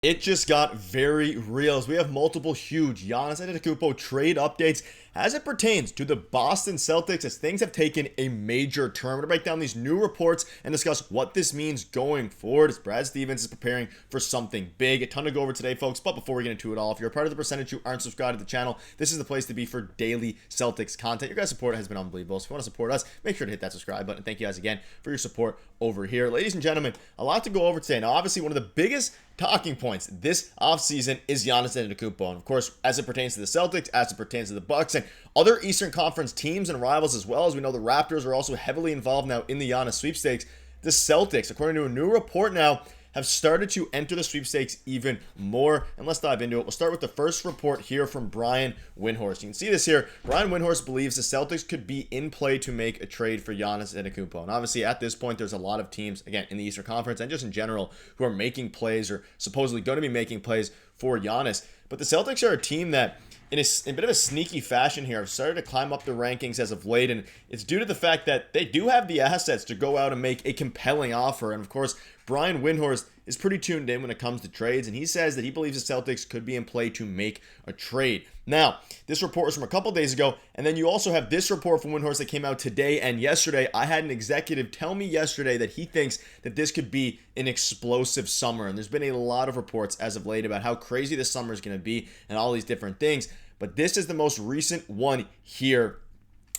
It just got very real as we have multiple huge Giannis Antetokounmpo trade updates as it pertains to the Boston Celtics as things have taken a major turn. We're going to break down these new reports and discuss what this means going forward as Brad Stevens is preparing for something big. A ton to go over today, folks, but before we get into it all, if you're a part of the percentage who aren't subscribed to the channel, this is the place to be for daily Celtics content. Your guys' support has been unbelievable, so if you want to support us, make sure to hit that subscribe button. Thank you guys again for your support over here. Ladies and gentlemen, a lot to go over today. Now, obviously, one of the biggest talking points this offseason is Giannis Antetokounmpo. And of course, as it pertains to the Celtics, as it pertains to the Bucks, and other Eastern Conference teams and rivals as well, as we know the Raptors are also heavily involved now in the Giannis sweepstakes. The Celtics, according to a new report now, have started to enter the sweepstakes even more. And let's dive into it. We'll start with the first report here from Brian Windhorst. You can see this here. Brian Windhorst believes the Celtics could be in play to make a trade for Giannis Antetokounmpo. And obviously at this point, there's a lot of teams, again, in the Eastern Conference and just in general, who are making plays or supposedly going to be making plays for Giannis. But the Celtics are a team that in a bit of a sneaky fashion here, have started to climb up the rankings as of late, and it's due to the fact that they do have the assets to go out and make a compelling offer. And of course, Brian Windhorst is pretty tuned in when it comes to trades, and he says that he believes the Celtics could be in play to make a trade. Now, this report was from a couple days ago, and then you also have this report from Windhorst that came out today and yesterday. I had an executive tell me yesterday that he thinks that this could be an explosive summer, and there's been a lot of reports as of late about how crazy this summer is going to be and all these different things, but this is the most recent one here.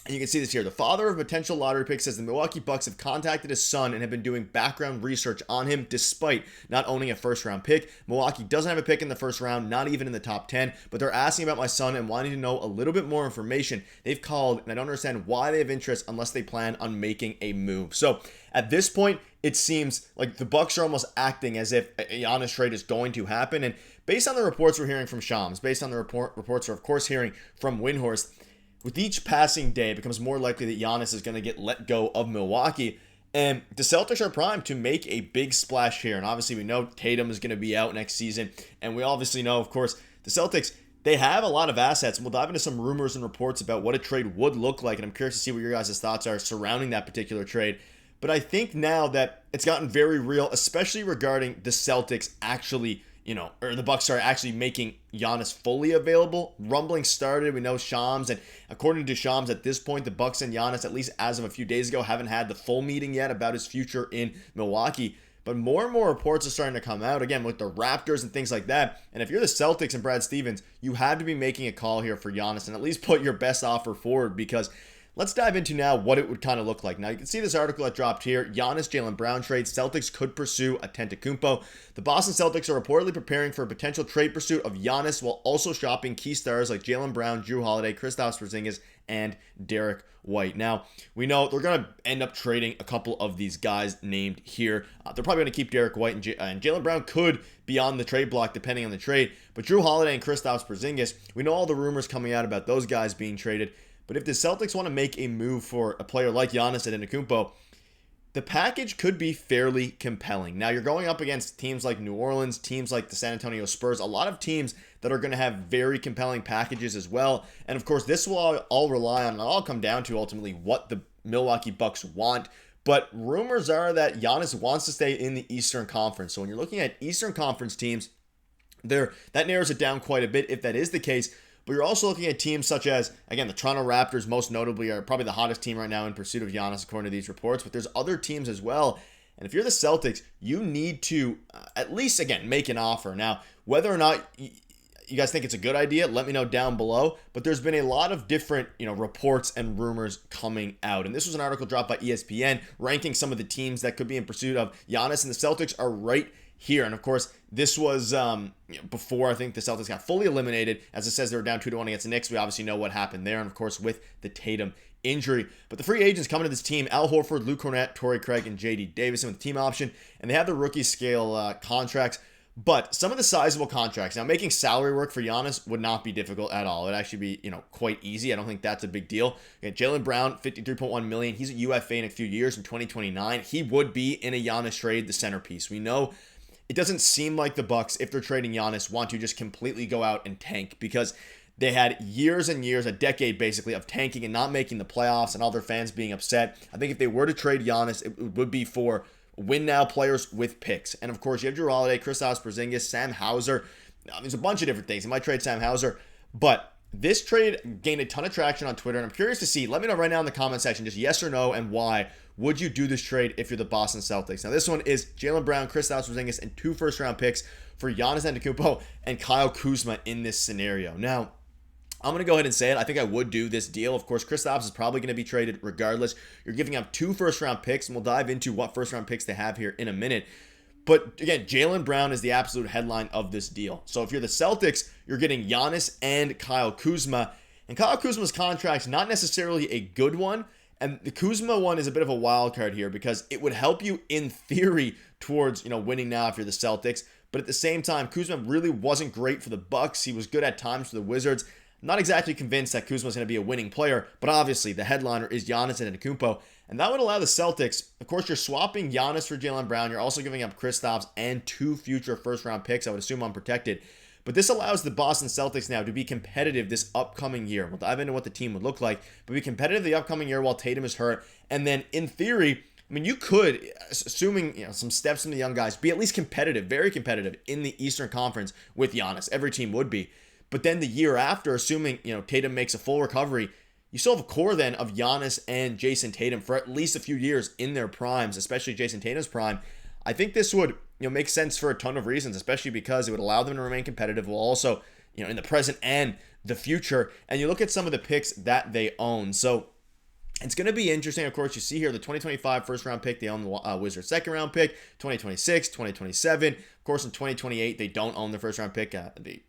And you can see this here. The father of potential lottery pick says the Milwaukee Bucks have contacted his son and have been doing background research on him despite not owning a first-round pick. Milwaukee doesn't have a pick in the first round, not even in the top 10, but they're asking about my son and wanting to know a little bit more information. They've called, and I don't understand why they have interest unless they plan on making a move. So at this point, it seems like the Bucks are almost acting as if a Giannis trade is going to happen. And based on the reports we're hearing from Shams, based on the reports we're of course hearing from Windhorst, with each passing day, it becomes more likely that Giannis is going to get let go of Milwaukee. And the Celtics are primed to make a big splash here. And obviously, we know Tatum is going to be out next season. And we obviously know, of course, the Celtics, they have a lot of assets. And we'll dive into some rumors and reports about what a trade would look like. And I'm curious to see what your guys' thoughts are surrounding that particular trade. But I think now that it's gotten very real, especially regarding the Celtics actually, or the Bucks are actually making Giannis fully available. Rumbling started. We know Shams, and according to Shams, at this point, the Bucks and Giannis, at least as of a few days ago, haven't had the full meeting yet about his future in Milwaukee. But more and more reports are starting to come out, again, with the Raptors and things like that. And if you're the Celtics and Brad Stevens, you have to be making a call here for Giannis and at least put your best offer forward, because let's dive into now what it would kind of look like. Now, you can see this article that dropped here. Giannis, Jaylen Brown trade. Celtics could pursue Antetokounmpo. The Boston Celtics are reportedly preparing for a potential trade pursuit of Giannis while also shopping key stars like Jaylen Brown, Jrue Holiday, Kristaps Porziņģis, and Derrick White. Now, we know they're going to end up trading a couple of these guys named here. They're probably going to keep Derrick White, and Jaylen Brown could be on the trade block depending on the trade. But Jrue Holiday and Kristaps Porziņģis, we know all the rumors coming out about those guys being traded. But if the Celtics want to make a move for a player like Giannis Antetokounmpo, the package could be fairly compelling. Now, you're going up against teams like New Orleans, teams like the San Antonio Spurs, a lot of teams that are going to have very compelling packages as well. And of course, this will all rely on, and all come down to ultimately what the Milwaukee Bucks want. But rumors are that Giannis wants to stay in the Eastern Conference. So when you're looking at Eastern Conference teams, that narrows it down quite a bit if that is the case. But you're also looking at teams such as, again, the Toronto Raptors, most notably, are probably the hottest team right now in pursuit of Giannis, according to these reports. But there's other teams as well. And if you're the Celtics, you need to at least, again, make an offer. Now, whether or not you guys think it's a good idea, let me know down below. But there's been a lot of different, reports and rumors coming out. And this was an article dropped by ESPN ranking some of the teams that could be in pursuit of Giannis. And the Celtics are right here. And of course, this was before I think the Celtics got fully eliminated. As it says, they were down 2-1 against the Knicks. We obviously know what happened there. And of course, with the Tatum injury. But the free agents coming to this team: Al Horford, Luke Cornett, Torrey Craig, and JD Davison with team option. And they have the rookie scale contracts. But some of the sizable contracts, now making salary work for Giannis would not be difficult at all. It'd actually be, quite easy. I don't think that's a big deal. Jaylen Brown, $53.1 million. He's a UFA in a few years in 2029. He would be in a Giannis trade, the centerpiece. We know it doesn't seem like the Bucks, if they're trading Giannis, want to just completely go out and tank, because they had years and years, a decade basically, of tanking and not making the playoffs and all their fans being upset. I think if they were to trade Giannis, it would be for win now players with picks. And of course, you have Jrue Holiday, Kristaps Porziņģis, Sam Hauser. There's a bunch of different things. He might trade Sam Hauser, but this trade gained a ton of traction on Twitter, and I'm curious to see. Let me know right now in the comment section, just yes or no, and why. Would you do this trade if you're the Boston Celtics? Now, this one is Jaylen Brown, Kristaps Porziņģis, and 2 first-round picks for Giannis Antetokounmpo and Kyle Kuzma in this scenario. Now, I'm going to go ahead and say it. I think I would do this deal. Of course, Kristaps is probably going to be traded regardless. You're giving up 2 first-round picks, and we'll dive into what first-round picks they have here in a minute. But again, Jaylen Brown is the absolute headline of this deal. So if you're the Celtics, you're getting Giannis and Kyle Kuzma. And Kyle Kuzma's contract's not necessarily a good one. And the Kuzma one is a bit of a wild card here because it would help you in theory towards, winning now if you're the Celtics. But at the same time, Kuzma really wasn't great for the Bucks. He was good at times for the Wizards. Not exactly convinced that Kuzma's going to be a winning player, but obviously the headliner is Giannis Antetokounmpo, and that would allow the Celtics. Of course, you're swapping Giannis for Jaylen Brown. You're also giving up Kristaps and 2 future first-round picks, I would assume unprotected. But this allows the Boston Celtics now to be competitive this upcoming year. We'll dive into what the team would look like, but be competitive the upcoming year while Tatum is hurt. And then, in theory, you could, assuming some steps from the young guys, be at least competitive, very competitive in the Eastern Conference with Giannis. Every team would be. But then the year after, assuming Tatum makes a full recovery, you still have a core then of Giannis and Jayson Tatum for at least a few years in their primes, especially Jayson Tatum's prime. I think this would make sense for a ton of reasons, especially because it would allow them to remain competitive while also in the present and the future. And you look at some of the picks that they own. So it's going to be interesting. Of course, you see here the 2025 first-round pick. They own the Wizards' second-round pick, 2026, 2027. Of course, in 2028, they don't own the first-round pick. They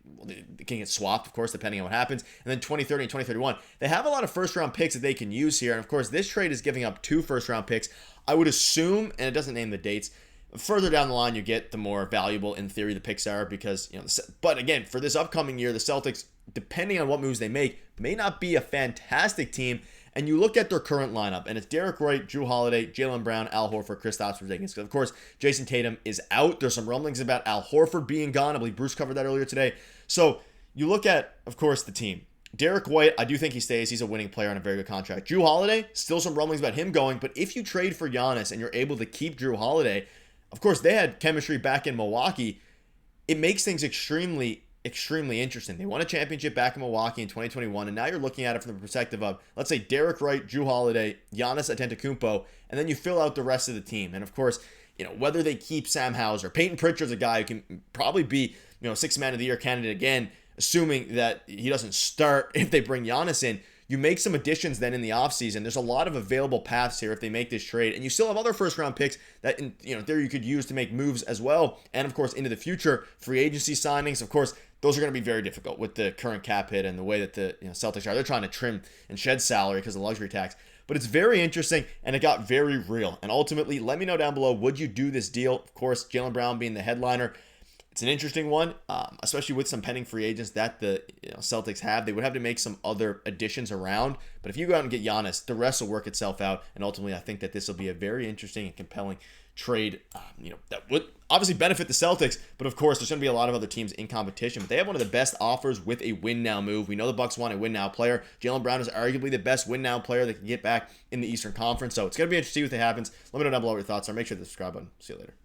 can get swapped, of course, depending on what happens. And then 2030 and 2031, they have a lot of first-round picks that they can use here. And, of course, this trade is giving up 2 first-round picks. I would assume, and it doesn't name the dates, further down the line, you get the more valuable, in theory, the picks are because, but again, for this upcoming year, the Celtics, depending on what moves they make, may not be a fantastic team. And you look at their current lineup, and it's Derrick White, Jrue Holiday, Jaylen Brown, Al Horford, Kristaps Porziņģis. Because, of course, Jayson Tatum is out. There's some rumblings about Al Horford being gone. I believe Bruce covered that earlier today. So you look at, of course, the team. Derrick White, I do think he stays. He's a winning player on a very good contract. Jrue Holiday, still some rumblings about him going. But if you trade for Giannis and you're able to keep Jrue Holiday, of course, they had chemistry back in Milwaukee. It makes things extremely interesting. They won a championship back in Milwaukee in 2021, and now you're looking at it from the perspective of, let's say, Derrick White, Jrue Holiday, Giannis Antetokounmpo, and then you fill out the rest of the team. And of course, whether they keep Sam Hauser, Peyton Pritchard's a guy who can probably be, 6th man of the year candidate again, assuming that he doesn't start if they bring Giannis in. You make some additions then in the offseason. There's a lot of available paths here if they make this trade. And you still have other first-round picks that, in theory, you could use to make moves as well. And, of course, into the future, free agency signings. Of course, those are going to be very difficult with the current cap hit and the way that the Celtics are. They're trying to trim and shed salary because of the luxury tax. But it's very interesting, and it got very real. And ultimately, let me know down below, would you do this deal? Of course, Jaylen Brown being the headliner. It's an interesting one, especially with some pending free agents that the Celtics have. They would have to make some other additions around. But if you go out and get Giannis, the rest will work itself out. And ultimately, I think that this will be a very interesting and compelling trade, that would obviously benefit the Celtics. But of course, there's going to be a lot of other teams in competition. But they have one of the best offers with a win-now move. We know the Bucks want a win-now player. Jaylen Brown is arguably the best win-now player they can get back in the Eastern Conference. So it's going to be interesting to see what happens. Let me know down below what your thoughts are. Make sure to subscribe button. See you later.